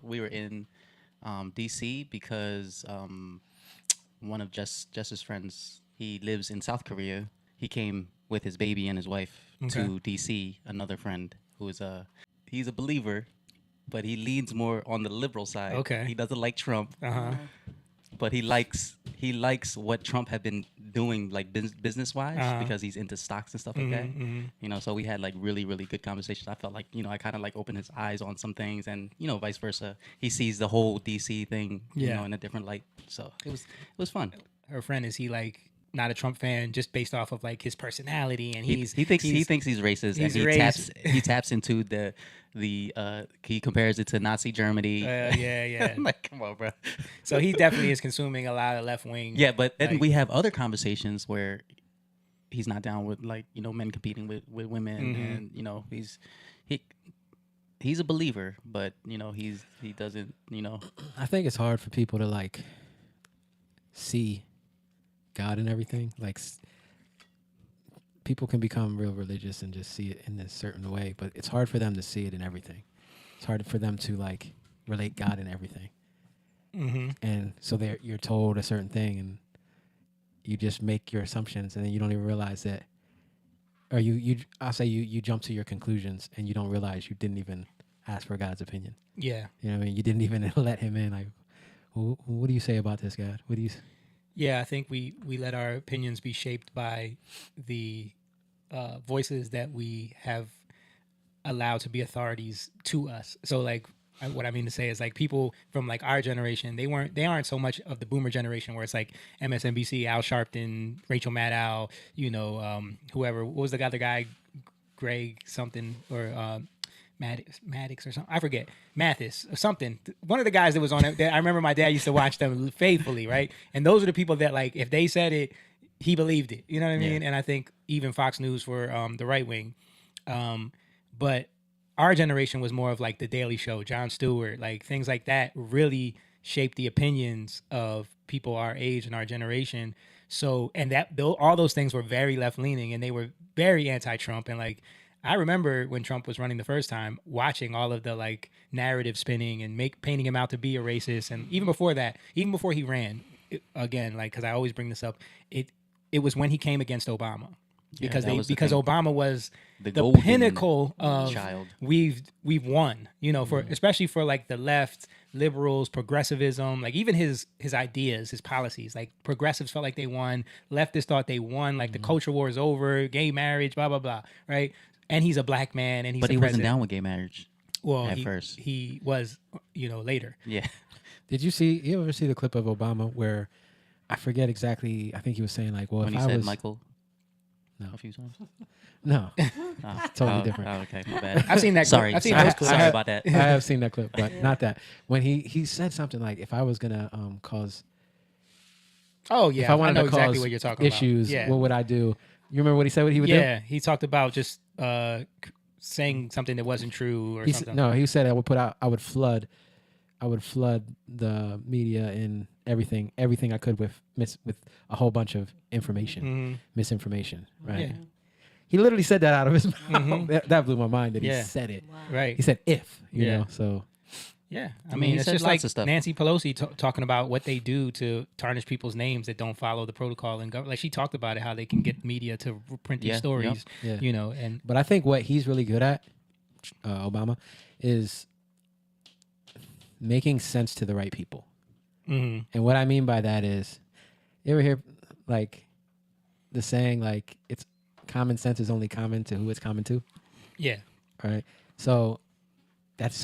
We were in DC because one of Jess's friends, he lives in South Korea. He came with his baby and his wife Okay. to DC. Another friend who is he's a believer, but he leans more on the liberal side. Okay. He doesn't like Trump, Uh-huh. but he likes what Trump had been doing like business wise Uh-huh. because he's into stocks and stuff like that. So we had like really really good conversations. I felt like I kind of like opened his eyes on some things, and vice versa. He sees the whole DC thing Yeah. in a different light. So it was fun. Her friend, is he like not a Trump fan just based off of like his personality, and He thinks he's racist, and he's racist. he taps into the he compares it to Nazi Germany. Yeah. I'm like, come on, bro. So he definitely is consuming a lot of left wing. Yeah, but then like- we have other conversations where he's not down with like men competing with women, and he's a believer, but he doesn't I think it's hard for people to like see God in everything. Like people can become real religious and just see it in this certain way, but it's hard for them to see it in everything. It's hard for them to like relate God in everything. And so you're told a certain thing, and you just make your assumptions, and then you don't even realize that, or I'll say you jump to your conclusions, and you don't realize you didn't even ask for God's opinion. Yeah. You know what I mean? You didn't even let him in. Like, what do you say about this, God? What do you? Yeah, I think we let our opinions be shaped by the voices that we have allowed to be authorities to us. So like what I mean to say is like people from like our generation, they aren't so much of the boomer generation where it's like MSNBC, Al Sharpton, Rachel Maddow, whoever. What was the other guy, Greg something, or Maddox or something? I forget. Mathis or something. One of the guys that was on it. I remember my dad used to watch them faithfully, right? And those are the people that like if they said it, he believed it. You know what I mean? Yeah. And I think even Fox News for the right wing. But our generation was more of like the Daily Show, Jon Stewart, like things like that really shaped the opinions of people our age and our generation. So, and all those things were very left leaning, and they were very anti-Trump. And like, I remember when Trump was running the first time, watching all of the like narrative spinning and painting him out to be a racist. And even before that, even before he ran, again, like, because I always bring this up, it was when he came against Obama. Because Obama was the golden pinnacle of child. We've won, for especially for like the left, liberals, progressivism, like even his ideas, his policies, like progressives felt like they won, leftists thought they won, like the culture war is over, gay marriage, blah blah blah, right? And he's a black man, and he's But the he wasn't president. down with gay marriage. Well, at first. he was, later. Yeah. Did you ever see the clip of Obama where I forget exactly? I think he was saying like, well, When if he I said was Michael. No. A few times. no, Oh, totally different. Oh, okay, my bad. I've seen that. Sorry, I've seen sorry, those clips. sorry about that. I have seen that clip, but not that. When he said something like, if I was gonna cause, Oh yeah, if I wanted know to exactly cause what you're talking issues, about. Yeah. what would I do? You remember what he said? What he would do? Yeah, he talked about just saying something that wasn't true or He something. he said I would flood the media and everything I could with a whole bunch of information, misinformation, right? Yeah. He literally said that out of his mouth. That blew my mind that Yeah. he said it. Right. He said if, you Yeah. know, so. Yeah, I mean, mean, he it's said just lots like of stuff. Nancy Pelosi talking about what they do to tarnish people's names that don't follow the protocol and like she talked about it, how they can get media to print these Yeah, stories, yep. and But I think what he's really good at, Obama, is making sense to the right people. mm-hmm. And what I mean by that is, you ever hear like the saying like it's common sense is only common to who it's common to, yeah, right? So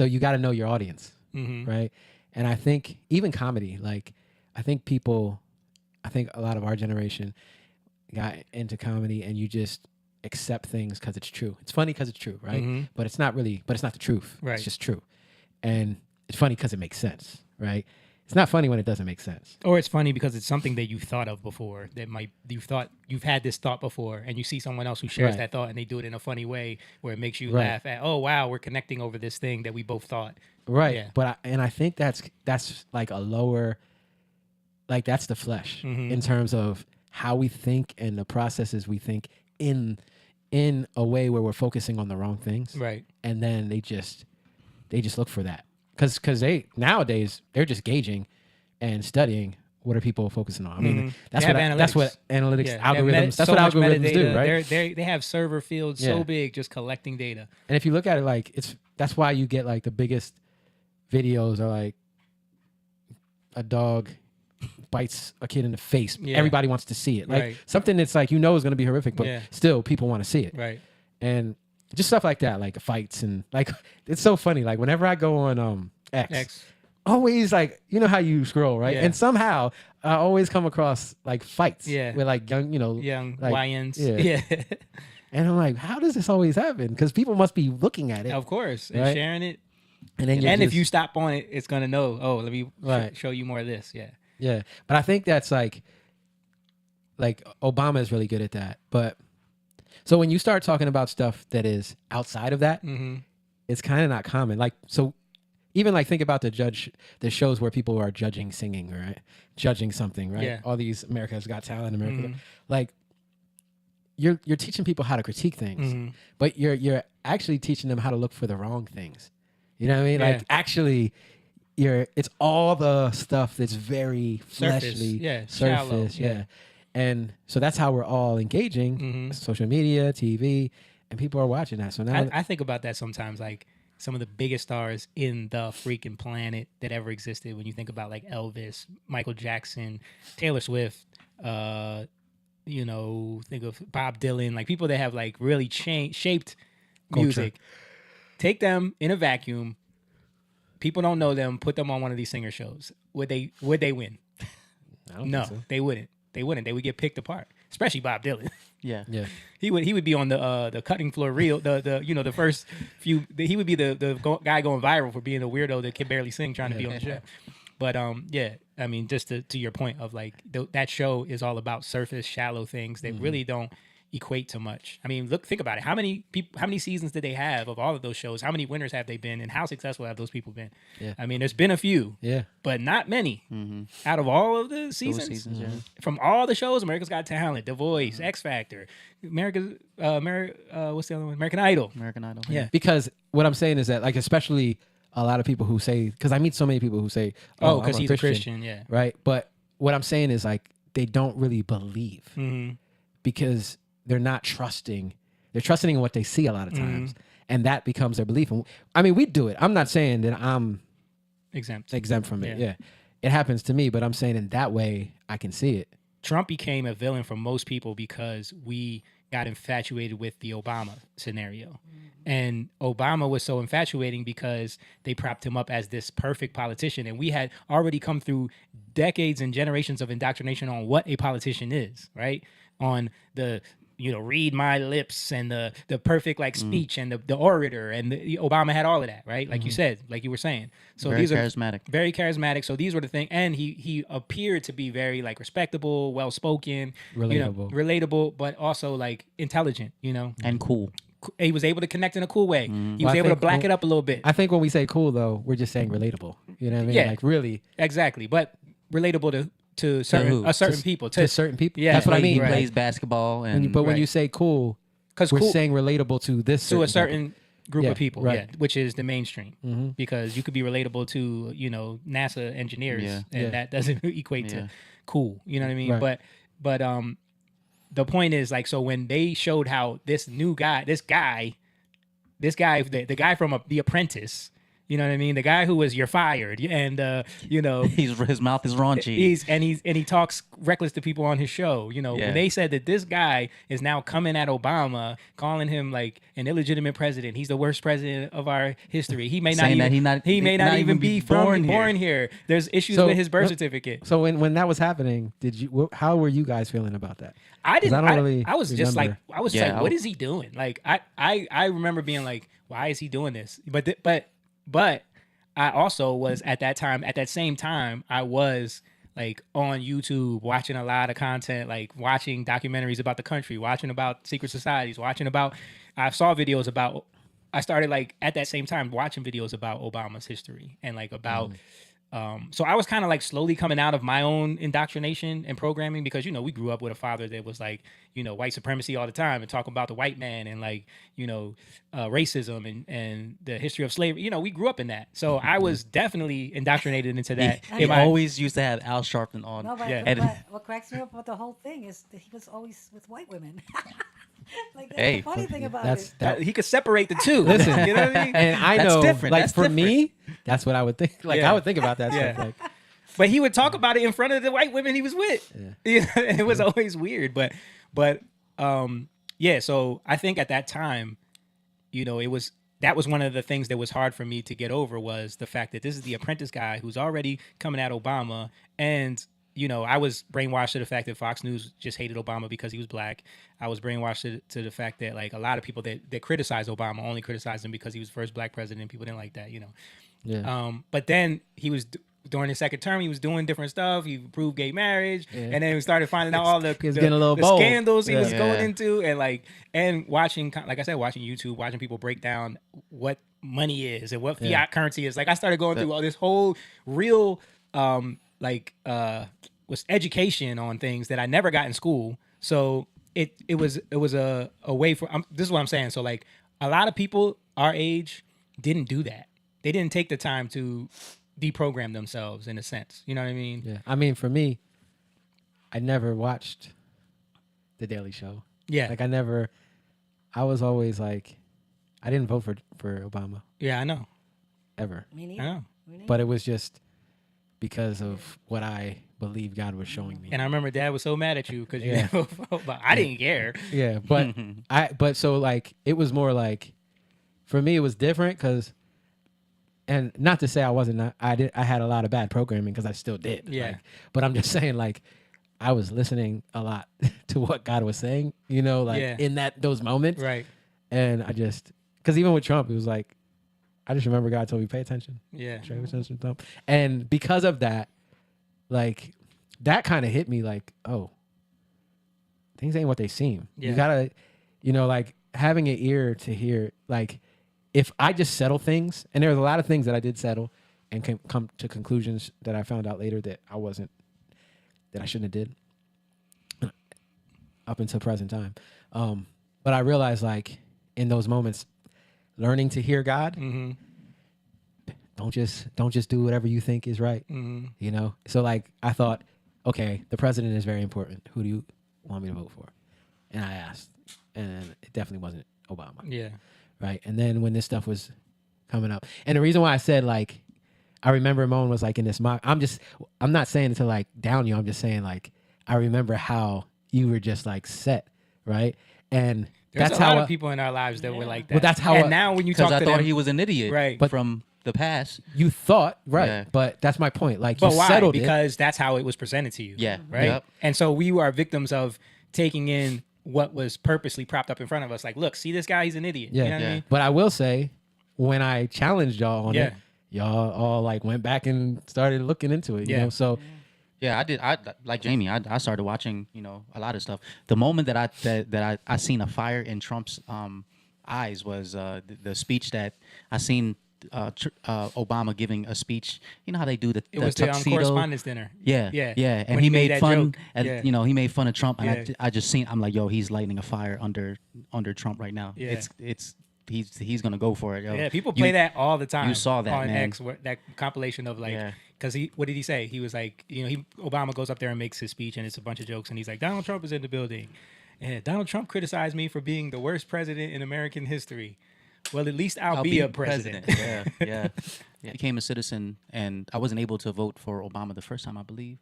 you got to know your audience, mm-hmm. right? And I think even comedy, like I think a lot of our generation got into comedy and you just accept things because it's true. It's funny because it's true, right? Mm-hmm. But it's not the truth. Right. It's just true. And it's funny because it makes sense, right? It's not funny when it doesn't make sense. Or it's funny because it's something that you've thought of before. You've had this thought before, and you see someone else who shares Right. that thought, and they do it in a funny way where it makes you Right. laugh at. Oh wow, we're connecting over this thing that we both thought. Right. Yeah. But I think that's like a lower, like that's the flesh Mm-hmm. in terms of how we think and the processes we think in a way where we're focusing on the wrong things. Right. And then they just look for that because they nowadays they're just gauging and studying what are people focusing on. I mean, that's They what have that's what analytics Yeah, they have algorithms. That's so what much algorithms do, metadata. right? They have server fields Yeah. so big just collecting data. And if you look at it, like that's why you get like the biggest videos are like a dog bites a kid in the face. Yeah. Everybody wants to see it, like Right. something that's like is going to be horrific, but Yeah. still people want to see it. Right. And just stuff like that, like fights and like it's so funny. Like whenever I go on X, always like you know how you scroll right, Yeah. and somehow I always come across like fights, Yeah. with like young like, YNs. yeah. Yeah. And I'm like, how does this always happen? Because people must be looking at it, Of course. And Right. sharing it. and then And if you stop on it, it's gonna know. Oh, let me Right. show you more of this. Yeah. yeah. But I think that's like Obama is really good at that. But so when you start talking about stuff that is outside of that, Mm-hmm. it's kind of not common. Like so. Even like think about the shows where people are judging singing, right? Judging something, right? Yeah. All these America's Got Talent, America, Mhm. like you're teaching people how to critique things, Mhm. but you're actually teaching them how to look for the wrong things. You know what I mean? Yeah. Like actually, it's all the stuff that's very Surface, fleshly, yeah, shallow, surface, yeah. yeah. And so that's how we're all engaging Mhm. social media, TV, and people are watching that. So now, I think about that sometimes, like some of the biggest stars in the freaking planet that ever existed. When you think about like Elvis, Michael Jackson, Taylor Swift, think of Bob Dylan, like people that have like really shaped Culture. music. Take them in a vacuum. People don't know them. Put them on one of these singer shows. Would they win? I don't No, think so. they wouldn't. They wouldn't. They would get picked apart. Especially Bob Dylan. Yeah. Yeah. He would be on the cutting floor reel. The first few. He would be the guy going viral for being a weirdo that can barely sing, trying to be on the show. But yeah, I mean, just to your point of like that show is all about surface, shallow things that really don't equate to much. I mean, think about it. How many seasons did they have of all of those shows? How many winners have they been, and how successful have those people been? Yeah. I mean, there's been a few, Yeah. but not many. Mm-hmm. Out of all of the Those seasons, seasons, yeah. from all the shows, America's Got Talent, The Voice, X Factor, what's the other one? American Idol. American Idol. Yeah. Because what I'm saying is that, like, especially a lot of people who say, because I meet so many people who say, Oh, I'm because he's a Christian, yeah. right? But what I'm saying is, like, they don't really believe Mm-hmm. because they're not trusting. They're trusting in what they see a lot of times, and that becomes their belief. And I mean, we do it. I'm not saying that I'm Exempt. exempt from it. Yeah. Yeah, it happens to me, but I'm saying in that way I can see it. Trump became a villain for most people because we got infatuated with the Obama scenario. And Obama was so infatuating because they propped him up as this perfect politician. And we had already come through decades and generations of indoctrination on what a politician is, right? On the read my lips and the perfect like speech and the orator, and Obama had all of that, right? Like you said, like you were saying. So Very these charismatic. are very charismatic. So these were the things, and he appeared to be very like respectable, well spoken, relatable, but also like intelligent. And cool. He was able to connect in a cool way. He Well, was I able to think- black it up a little bit. I think when we say cool though, we're just saying relatable. You know what I mean? Yeah. Like really Exactly, but relatable to who? certain people. to certain people. Yeah, That's what I He mean. right. Like, plays basketball, and when Right. you say cool, Because we're saying relatable to this to a people. certain group Yeah, of people, right. yeah, which is the mainstream. Mhm. Because you could be relatable to NASA engineers, Yeah. and Yeah. that doesn't equate Yeah. to cool. You know what I mean? Right. But the point is like, so when they showed how the guy from The Apprentice. You know what I mean? The guy who was "you're fired," and his mouth is raunchy. he talks reckless to people on his show. Yeah. When they said that this guy is now coming at Obama, calling him like an illegitimate president. He's the worst president of our history. He may not Saying even that he may not even be born here. There's issues So, with his birth what- certificate. So when that was happening, how were you guys feeling about that? I didn't. I don't really I was just like, remember. Yeah, what is he doing? Like, I remember being like, why is he doing this? But I also was at that same time, I was like on YouTube watching a lot of content, like watching documentaries about the country, watching about secret societies, I started like at that same time watching videos about Obama's history and like about So I was kind of like slowly coming out of my own indoctrination and programming because, we grew up with a father that was like, white supremacy all the time and talking about the white man and like, racism and the history of slavery. We grew up in that. So I was definitely indoctrinated into that. He always used to have Al Sharpton on. No, but, Yeah. but what cracks me up about the whole thing is that he was always with white women. Like that's Hey, the funny thing about that's it. that. He could separate the two. Listen, you know what I mean? And I That's know, different. like That's for different. me, that's what I would think. Like Yeah. I would think about that Yeah. stuff. Like, But he would talk about it in front of the white women he was with. Yeah. And it was always weird. But yeah, so I think at that time, that was one of the things that was hard for me to get over was the fact that this is the apprentice guy who's already coming at Obama. And, I was brainwashed to the fact that Fox News just hated Obama because he was black. I was brainwashed to the fact that like a lot of people that criticize Obama only criticized him because he was the first black president. People didn't like that, yeah. But then he was during his second term, he was doing different stuff. He approved gay marriage, and then we started finding out all the He was getting a little the bold. scandals he was Yeah. going into, and watching, like I said, watching YouTube, watching people break down what money is and what fiat currency is. Like I started going through all this whole real was education on things that I never got in school. So it was a way for this is what I'm saying. So like a lot of people our age didn't do that. They didn't take the time to deprogram themselves in a sense. You know what I mean? Yeah. I mean, for me, I never watched The Daily Show. Yeah. Like I was always like, I didn't vote for Obama Yeah, I know. ever. Me I neither. know. Me neither. But it was just because of what I believe God was showing me. And I remember Dad was so mad at you because you Yeah. didn't vote, but I didn't care. Yeah, but so like it was more like for me it was different because, and not to say I had a lot of bad programming because I still did. Yeah. Like, but I'm just saying like I was listening a lot to what God was saying, Yeah. in those moments. Right. And I just because even with Trump it was like I just remember God told me pay attention. Yeah. Pay attention to Trump. And because of that, like that kind of hit me like, oh, things ain't what they seem. Yeah. You gotta, like having an ear to hear, like if I just settle things, and there was a lot of things that I did settle and come to conclusions that I found out later that I shouldn't have did up until present time. But I realized like in those moments, learning to hear God, Mm-hmm. don't just do whatever you think is right. Mm-hmm. So like I thought, okay, the president is very important. Who do you want me to vote for? And I asked, and it definitely wasn't Obama. Yeah. Right. And then when this stuff was coming up, and the reason why I said like, I remember Moan was like in this mock. I'm not saying it to like down you. I'm just saying like, I remember how you were just like set. Right. And There's that's a lot how of people in our lives that were like that. Well, that's how And I- now when you Because talk I to thought them, he was an idiot, Right. But- from the past. you thought. Right. Yeah. But that's my point. Like but you why? settled it. Because that's how it was presented to you. Yeah. Right. Yep. And so we are victims of taking in what was purposely propped up in front of us. Like, look, see this guy? He's an idiot. Yeah. You know what I Yeah. mean? But I will say, when I challenged y'all on it, y'all all like went back and started looking into it. You Yeah. know, so Yeah, I did. I like Jamie. I started watching, a lot of stuff. The moment that I seen a fire in Trump's eyes was the speech that I seen Obama giving a speech. You know how they do the It was the tuxedo. correspondence dinner. Yeah, Yeah. yeah, and When he made made that fun. joke. And Yeah. he made fun of Trump, and Yeah. I just seen. I'm like, yo, he's lighting a fire under Trump right now. Yeah. He's gonna go for it. Yo. Yeah, people play that all the time. you saw that, on man. X, that compilation of like, Yeah. because what did he say? He was like, Obama goes up there and makes his speech, and it's a bunch of jokes, and he's like, Donald Trump is in the building, and Donald Trump criticized me for being the worst president in American history. Well, at least I'll be a president. yeah, yeah. I became a citizen, and I wasn't able to vote for Obama the first time, I believe.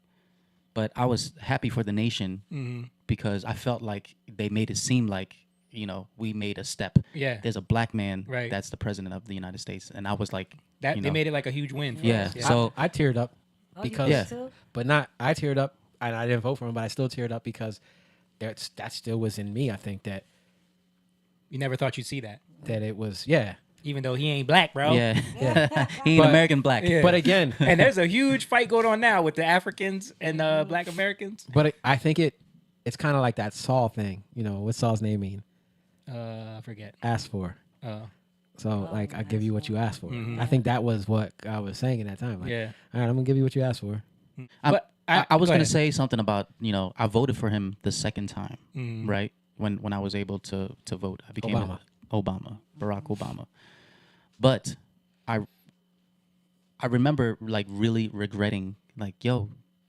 But I was happy for the nation Mm-hmm. because I felt like they made it seem like, we made a step. Yeah. There's a black man Right. that's the president of the United States. And I was like, That they made it like a huge win. For Yeah, us. so- I teared up Oh, you because, did Yeah. too? but not I teared up and I didn't vote for him, but I still teared up because that still was in me. I think that You never thought you'd see that, it was even though he ain't black, bro. yeah, yeah. he ain't But- American black. Yeah. But again, And there's a huge fight going on now with the Africans and Black Americans. I think it's kind of like that Saul thing. What's Saul's name mean? I forget. Ask for. So like I give you what you asked for. I think that was what God was saying in that time. Like, Yeah. all right, I'm gonna give you what you asked for. But I was go going to ahead. say something about, I voted for him the second time, Mm-hmm. right? When I was able to vote, I became Barack Obama. But I remember like really regretting, like,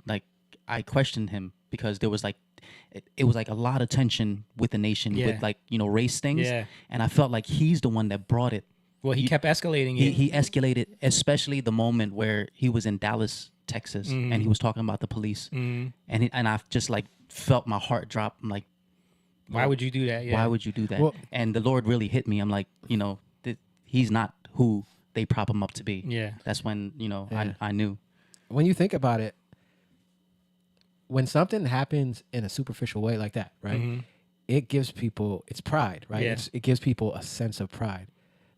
like I questioned him because there was like it was like a lot of tension with the nation Yeah. with like, race things. Yeah. And I felt like he's the one that brought it. Well, he kept escalating it. He escalated, especially the moment where he was in Dallas, Texas, Mm-hmm. and he was talking about the police, and I just like felt my heart drop. I'm like, Why would you do that? Yeah. why would you do that? Well- And the Lord really hit me. I'm like, he's not who they prop him up to be. Yeah. That's when Yeah. I knew. When you think about it, when something happens in a superficial way like that, right? It gives people it's pride, right? Yeah. It gives people a sense of pride.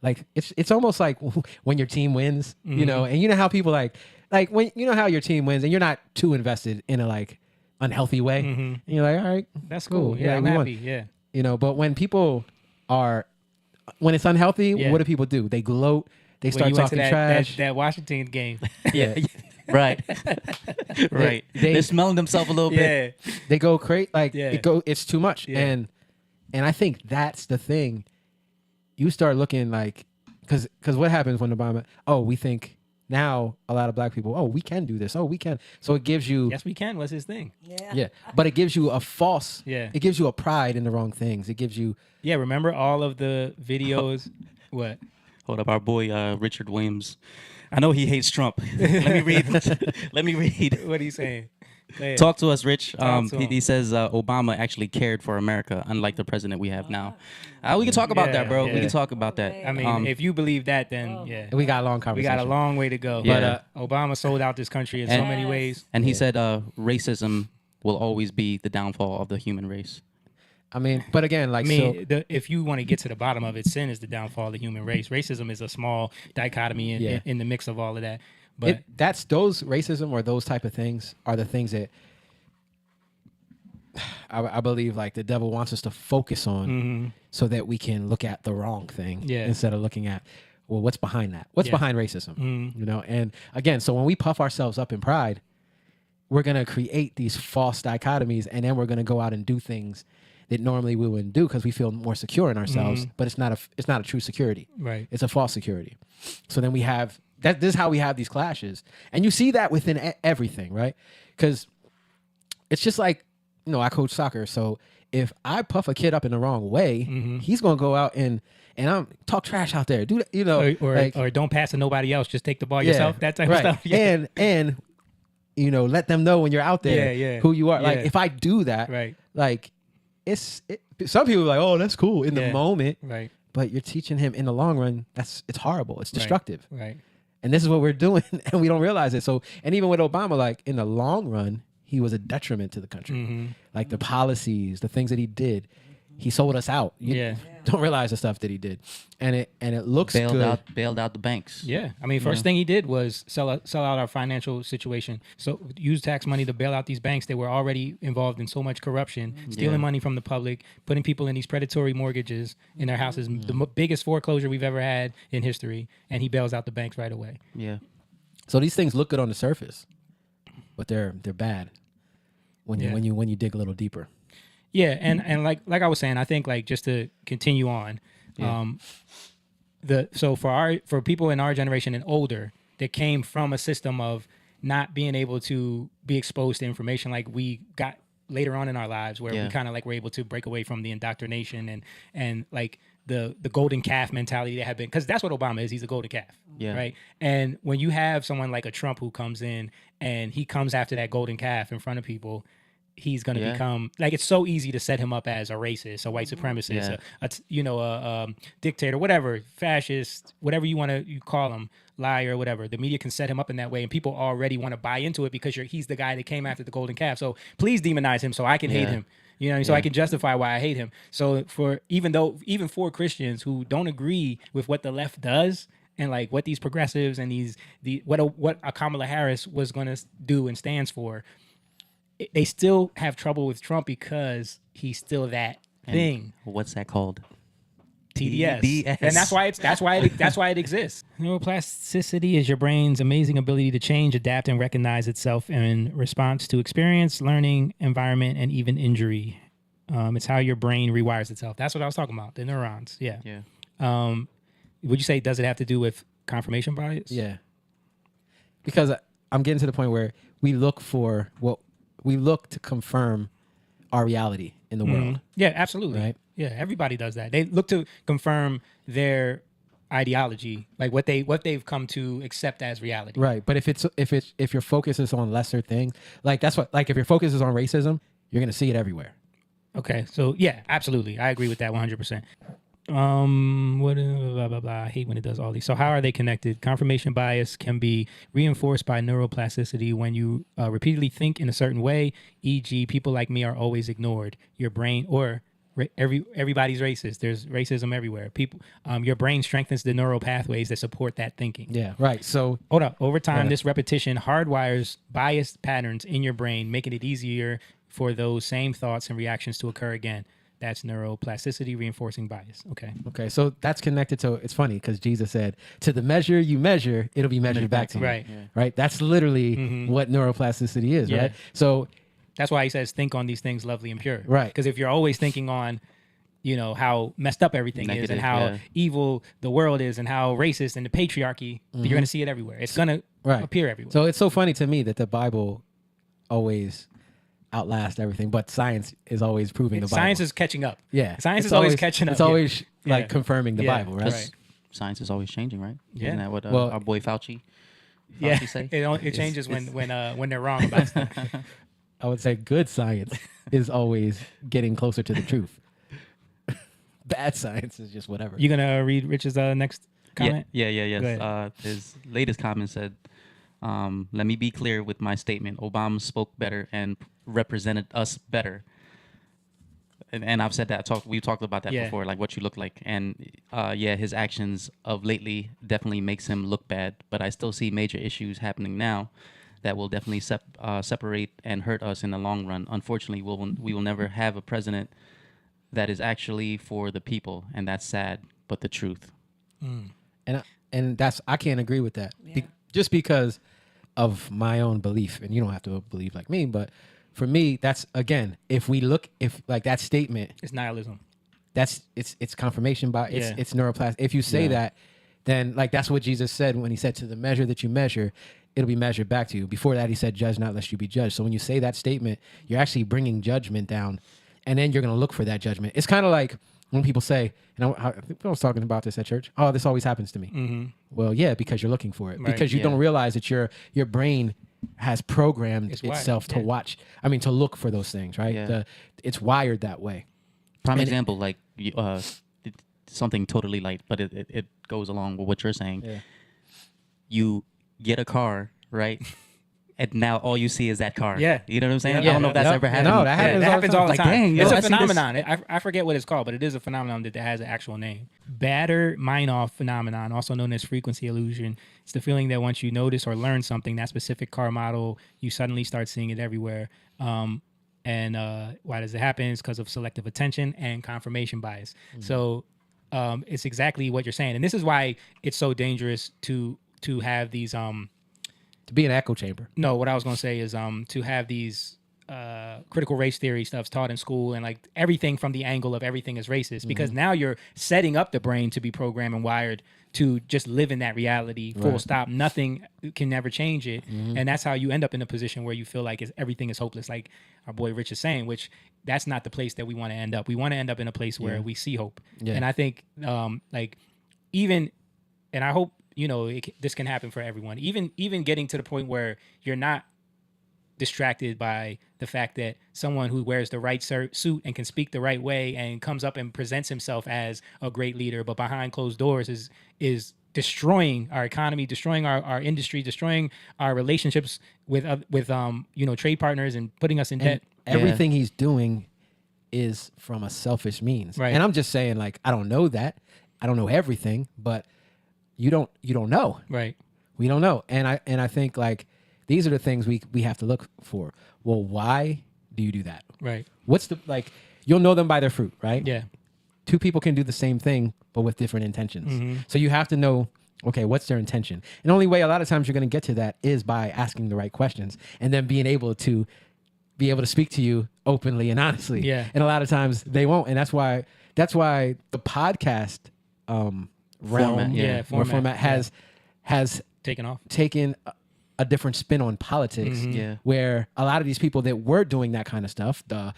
Like it's almost like when your team wins, and you know how people like when you know how your team wins and you're not too invested in a like unhealthy way, and you're like, all right, That's cool. Yeah, I'm we won. happy. Yeah. But when people are when it's unhealthy, Yeah. what do people do? They gloat. They When start you went to talking trash. that Washington game. Yeah. Right. Right. They- They're smelling themselves a little bit. Yeah. They go crazy. Like Yeah. it's too much. Yeah. And I think that's the thing. You start looking like, because what happens when Obama? Oh, we think now a lot of black people. Oh, we can do this. Oh, we can. So it gives you. Yes, we can. What's his thing? Yeah. Yeah, but it gives you a false. Yeah. It gives you a pride in the wrong things. It gives you. Yeah. Remember all of the videos? What? Hold up, our boy Richard Williams. I know he hates Trump. Let me read. Let me read. What are you saying? Go ahead. Talk to us, Rich. Talk to him. He says Obama actually cared for America, unlike the president we have now. We can talk about Yeah, that, bro. We yeah. can talk about that. I mean, if you believe that, then yeah, We got a long we conversation. got a long way to go. Yeah. But Obama sold out this country in so And- many ways. And he said racism will always be the downfall of the human race. I mean, but again, like I mean, if you want to get to the bottom of it, sin is the downfall of the human race. Racism is a small dichotomy in the mix of all of that. But that's those racism or those type of things are the things that I believe like the devil wants us to focus on so that we can look at the wrong thing instead of looking at, well, what's behind that? What's behind racism? And again, so when we puff ourselves up in pride, we're going to create these false dichotomies, and then we're going to go out and do things that normally we wouldn't do because we feel more secure in ourselves, but it's not a true security. Right. It's a false security. So then we have that. This is how we have these clashes, and you see that within everything, right? Because it's just like, I coach soccer, so if I puff a kid up in the wrong way, he's gonna go out and I'm talk trash out there, do that, or don't pass to nobody else, just take the ball yourself. That type of stuff. Yeah. And let them know when you're out there who you are. Like if I do that, Right. like some people are like, oh, that's cool in the moment, Right. but you're teaching him in the long run. It's horrible. It's destructive. Right. And this is what we're doing, and we don't realize it. So, and even with Obama, like in the long run, he was a detriment to the country. Like the policies, the things that he did, he sold us out. You don't realize the stuff that he did, and it looks good. Bailed out the banks. Yeah, I mean, first thing he did was sell out our financial situation. So use tax money to bail out these banks that were already involved in so much corruption, stealing money from the public, putting people in these predatory mortgages in their houses, the biggest foreclosure we've ever had in history, and he bails out the banks right away. Yeah. So these things look good on the surface, but they're bad when you dig a little deeper. Yeah, and like I was saying, I think like just to continue on, so for people in our generation and older that came from a system of not being able to be exposed to information like we got later on in our lives, where we kind of like were able to break away from the indoctrination and like the golden calf mentality that had been, because that's what Obama is. He's a golden calf, right? And when you have someone like a Trump who comes in and he comes after that golden calf in front of people, he's going to become like, it's so easy to set him up as a racist, a white supremacist, a dictator, whatever, fascist, whatever you call him, liar, whatever. The media can set him up in that way, and people already want to buy into it because he's the guy that came after the golden calf. So please demonize him so I can hate him. You know what I mean? So I can justify why I hate him. So even for Christians who don't agree with what the left does, and like what these progressives and what a Kamala Harris was going to do and stands for, they still have trouble with Trump because he's still that thing. What's that called? TDS. And that's why it exists. Neuroplasticity is your brain's amazing ability to change, adapt, and recognize itself in response to experience, learning, environment, and even injury. It's how your brain rewires itself. That's what I was talking about. The neurons. Yeah. Would you say, does it have to do with confirmation bias? Yeah. Because I'm getting to the point where we look to confirm our reality in the world. Yeah, absolutely. Right? Yeah, everybody does that. They look to confirm their ideology, like what they've come to accept as reality. Right. But if your focus is on lesser things, like that's what, like if your focus is on racism, you're going to see it everywhere. Okay. So yeah, absolutely. I agree with that 100%. What blah blah blah. I hate when it does all these. So how are they connected? Confirmation bias can be reinforced by neuroplasticity when you repeatedly think in a certain way, e.g., people like me are always ignored. Your brain or everybody's racist. There's racism everywhere. People, your brain strengthens the neural pathways that support that thinking. Yeah, right. So hold up. Over time, this repetition hardwires biased patterns in your brain, making it easier for those same thoughts and reactions to occur again. That's neuroplasticity reinforcing bias. Okay. So that's connected to, it's funny because Jesus said, to the measure you measure, it'll be measured back to you. Right. Yeah. Right. That's literally what neuroplasticity is. Yeah. Right. So that's why he says, think on these things lovely and pure. Right. Because if you're always thinking on, how messed up everything is and how evil the world is and how racist and the patriarchy, you're going to see it everywhere. It's going to appear everywhere. So it's so funny to me that the Bible always outlast everything, but science is always proving the Bible. Science is catching up. Yeah. Science is always catching up. It's always like confirming the Bible, right? Right. Science is always changing, right? Yeah. Isn't that what our boy Fauci say? It changes when they're wrong about stuff. I would say good science is always getting closer to the truth. Bad science is just whatever. You gonna read Rich's next comment? Yes. His latest comment said, let me be clear with my statement. Obama spoke better and represented us better. And I've said that. We've talked about that before, like what you look like. And his actions of lately definitely makes him look bad. But I still see major issues happening now that will definitely separate and hurt us in the long run. Unfortunately, we will never have a president that is actually for the people, and that's sad, but the truth. And that's, I can't agree with that. Yeah. Just because of my own belief, and you don't have to believe like me, but for me, that's, again, if like that statement, It's nihilism. it's confirmation bias, it's neuroplastic. If you say that, then like that's what Jesus said when he said, to the measure that you measure, it'll be measured back to you. Before that, he said, judge not lest you be judged. So when you say that statement, you're actually bringing judgment down, and then you're going to look for that judgment. It's kind of like when people say, and I was talking about this at church, oh, this always happens to me. Mm-hmm. Well, yeah, because you're looking for it. Right. Because you don't realize that your brain has programmed itself to watch, to look for those things, right? Yeah. It's wired that way. Prime example, like something totally light, but it goes along with what you're saying. Yeah. You get a car, right? And now all you see is that car. Yeah. You know what I'm saying? Yeah. I don't know if that's ever happened. No, that happens all the time. Like, dang, It's I a see this- phenomenon. I forget what it's called, but it is a phenomenon that has an actual name. Bader-Meinhof phenomenon, also known as frequency illusion. It's the feeling that once you notice or learn something, that specific car model, you suddenly start seeing it everywhere. And why does it happen? It's because of selective attention and confirmation bias. Mm-hmm. So it's exactly what you're saying. And this is why it's so dangerous to have these... to be an echo chamber. No, what I was going to say is to have these critical race theory stuffs taught in school, and like everything from the angle of everything is racist, because now you're setting up the brain to be programmed and wired to just live in that reality, full stop. Nothing can never change it. And that's how you end up in a position where you feel like everything is hopeless, like our boy Rich is saying, which that's not the place that we want to end up. We want to end up in a place where we see hope. Yeah. And I think and I hope, this can happen for everyone. Even getting to the point where you're not distracted by the fact that someone who wears the right suit and can speak the right way and comes up and presents himself as a great leader, but behind closed doors is destroying our economy, destroying our industry, destroying our relationships with trade partners, and putting us in debt. Everything he's doing is from a selfish means. Right. And I'm just saying, like, I don't know that. I don't know everything, but you don't know. Right. We don't know. And I think, like, these are the things we have to look for. Well, why do you do that? Right. What's the, like, you'll know them by their fruit, right? Yeah. two people can do the same thing, but with different intentions. So you have to know, okay, what's their intention? And the only way a lot of times you're going to get to that is by asking the right questions and then being able to speak to you openly and honestly. Yeah. And a lot of times they won't. And that's why the podcast realm format has taken off. taken a different spin on politics. Yeah. Where a lot of these people that were doing that kind of stuff, the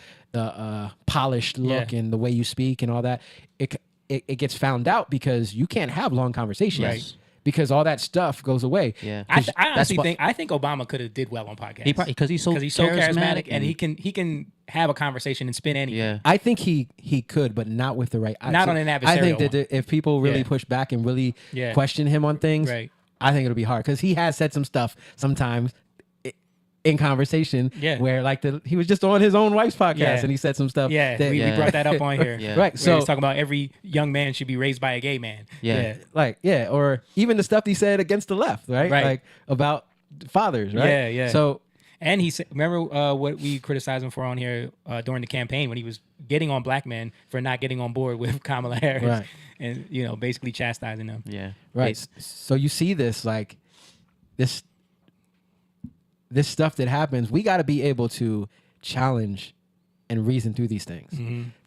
polished look and the way you speak and all that, it gets found out because you can't have long conversations. Right. Because all that stuff goes away. Yeah. I honestly think Obama could have did well on podcasts. Because he's so charismatic and he can have a conversation and spin anything. Yeah. I think he could, but not with the right. Not on an adversarial I think that one. if people really Yeah. push back and really Yeah. question him on things, Right. I think it'll be hard because he has said some stuff sometimes in conversation where like he was just on his own wife's podcast and he said some stuff. Yeah, that, we brought that up on here. Yeah. Right. So So he's talking about every young man should be raised by a gay man. Yeah. or even the stuff he said against the left, right? Right. Like about fathers, right? Yeah, yeah. So And he said, remember what we criticized him for on here during the campaign when he was getting on black men for not getting on board with Kamala Harris, Right. and basically chastising them. Yeah. right. So you see this like this stuff that happens. We got to be able to challenge and reason through these things.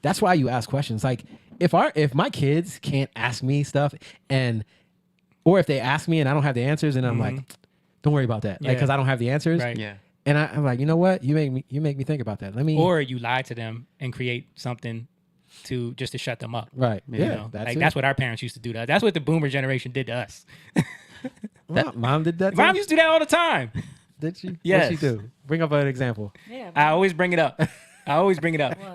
That's why you ask questions. Like if my kids can't ask me stuff or if they ask me and I don't have the answers and I'm like, don't worry about that, like because I don't have the answers. Right. Yeah. And I'm like, you know what? You make me think about that. Let me. Or you lie to them and create something to shut them up. Right. You Yeah. know? That's That's what our parents used to do to us. That's what the boomer generation did to us. Mom did that. Mom too? used to do that all the time. Did she? Yes. What'd she do? Bring up an example. Yeah. I always bring it up.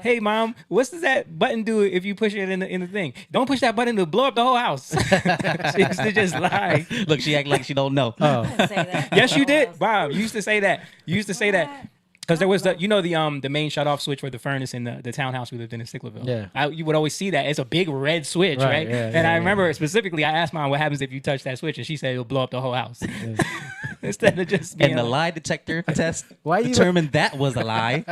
Hey, Mom, what does that button do if you push it in the thing? Don't push that button to blow up the whole house. She used to just lie. Look, she act like she don't know. Oh. I didn't say that. Yes, you did, Bob. You used to say that. Because there was the main shut off switch for the furnace in the townhouse we lived in Sticklerville. Yeah. You would always see that. It's a big red switch, right? Yeah, and I yeah. remember specifically, I asked Mom what happens if you touch that switch, and she said it'll blow up the whole house. Instead of just being And the like, lie detector test Why you- determined that was a lie.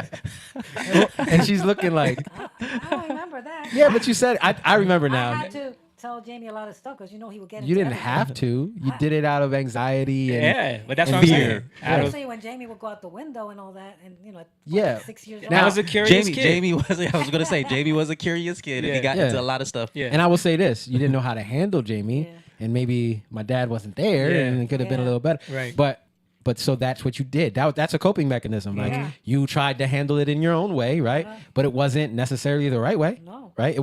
And she's looking like, I don't remember that. yeah, but you said I remember I now. had to tell Jamie a lot of stuff because he would get. You into didn't everything. have to. You did it out of anxiety and yeah, but that's and what I'm fear. saying. Out of- Especially when Jamie would go out the window and all that, and Yeah. 6 years I Now- old. was a curious kid. Jamie was. I was gonna say Jamie was a curious kid, and he got Yeah. into a lot of stuff. Yeah. And I will say this: you didn't know how to handle Jamie, Yeah. and maybe my dad wasn't there, Yeah. and it could have been a Yeah. little better. Right. But so that's what you did. That's a coping mechanism. Like Yeah. you tried to handle it in your own way, right? But it wasn't necessarily the right way. No. Right? It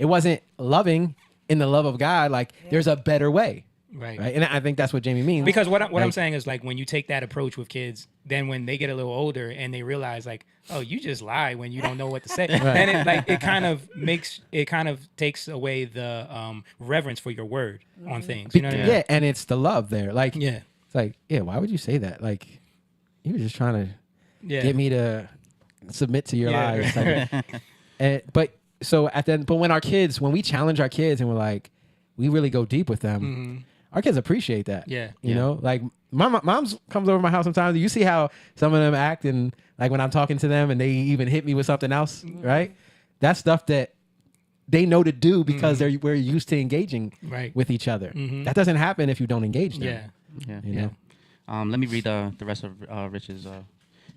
wasn't loving in the love of God. Like there's a better way. Right. Right. And I think that's what Jamie means. Because what I'm Like- saying is like when you take that approach with kids, then when they get a little older and they realize like, oh, you just lie when you don't know what to say, then it kind of takes away the reverence for your word on things. You know what I mean? Yeah, and it's the love there. Like Yeah. it's like, yeah, why would you say that? Like you were just trying to Yeah. get me to submit to your Yeah. lies. Like, but when we challenge our kids and we're like, we really go deep with them, our kids appreciate that. Yeah. You know, like my mom's comes over to my house sometimes. You see how some of them act, and like when I'm talking to them and they even hit me with something else, right? That's stuff that they know to do because we're used to engaging Right. with each other. That doesn't happen if you don't engage them. Yeah. Yeah. You know? Let me read the rest of Rich's.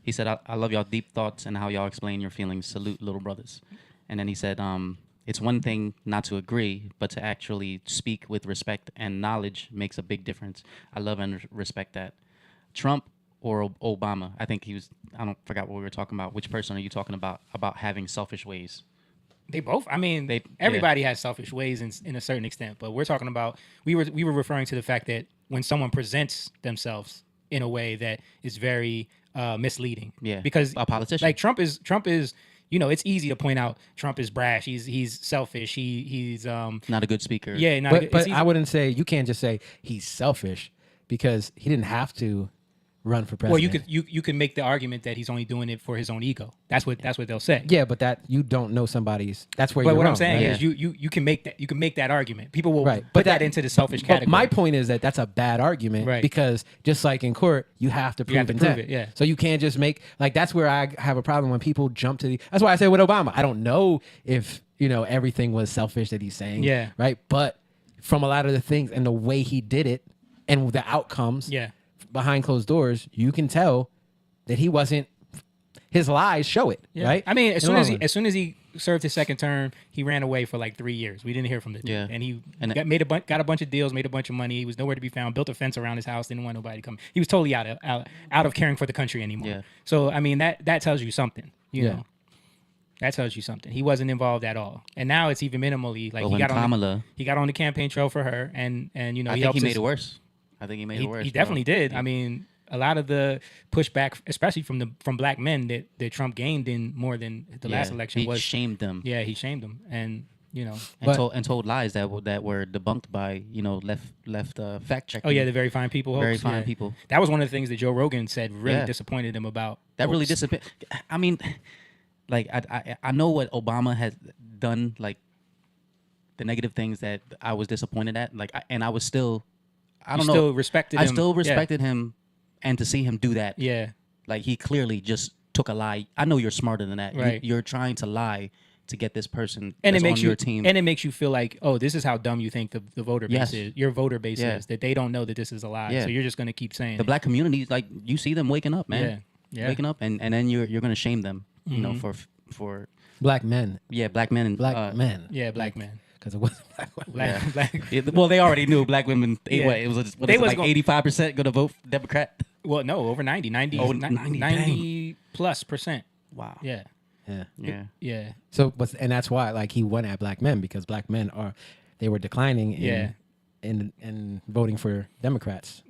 He said, I love y'all deep thoughts and how y'all explain your feelings. Salute, little brothers. And then he said, it's one thing not to agree, but to actually speak with respect and knowledge makes a big difference. I love and respect that. Trump or Obama? I think forgot what we were talking about. Which person are you talking about having selfish ways? They both. I mean, everybody has selfish ways in a certain extent, but we're talking about we were referring to the fact that when someone presents themselves in a way that is very misleading. Yeah, because a politician. like Trump is. It's easy to point out Trump is brash. He's selfish. He's not a good speaker. Yeah, But I wouldn't say you can't just say he's selfish because he didn't have to run for president. Well, you could make the argument that he's only doing it for his own ego. That's what they'll say. Yeah, but that you don't know somebody's. That's where. But you're what wrong, I'm saying right? is you can make that argument. People will Right. put that into the selfish But category. my point is that that's a bad argument, Right. because just like in court, you have to prove have to intent. prove it, yeah. So you can't just make that's where I have a problem when people jump to the. That's why I say with Obama, I don't know if everything was selfish that he's saying. Yeah. Right. But from a lot of the things and the way he did it and the outcomes Yeah. behind closed doors, you can tell that he wasn't. His lies show it, Yeah. right? I mean, as In the long run. soon as he served his second term, he ran away for like 3 years. We didn't hear from the dude. Yeah. And he And got a bunch of deals, made a bunch of money. He was nowhere to be found. Built a fence around his house. Didn't want nobody to come. He was totally out of caring for the country anymore. Yeah. So I mean that tells you something. You Yeah. know, that tells you something. He wasn't involved at all. And now it's even minimally like But when Kamala, he got on the campaign trail for her, and I he think helped he made his- it worse. I think he made it worse. He bro. definitely did. I mean, a lot of the pushback, especially from black men, that Trump gained in more than the last election he was shamed them. Yeah, he shamed them, and And told lies that were debunked by left fact checking. oh yeah, the very fine people. Hoax. Very fine Yeah. people. That was one of the things that Joe Rogan said really Yeah. disappointed him about. That really hoax. disappointed. I mean, like I know what Obama has done, like the negative things that I was disappointed at. Like, and I was still, I You don't know, still respected I him. still Yeah. respected him, and to see him do that, Yeah, like he clearly just took a lie. I know you're smarter than that. Right. You're trying to lie to get this person and that's it makes on your team. and it makes you feel like, oh, this is how dumb you think the voter base Yes. is. Your voter base Yeah. is that they don't know that this is a lie. Yeah. So you're just gonna keep saying the it. black community, like you see them waking up, man. Yeah. Yeah. Mm-hmm. Waking up, and then you're gonna shame them, for black men, black men and black men, Yeah, black men. because it wasn't black women. Black, black. Yeah, well, they already knew black women. Yeah. What, it was They was like gon- 85% going to vote Democrat. Well, no, over 90, Oh, 90, 90, plus percent. Wow. Yeah, Yeah. Yeah. yeah, So, and that's why, like, he went at black men because black men they were declining Yeah. in voting for Democrats.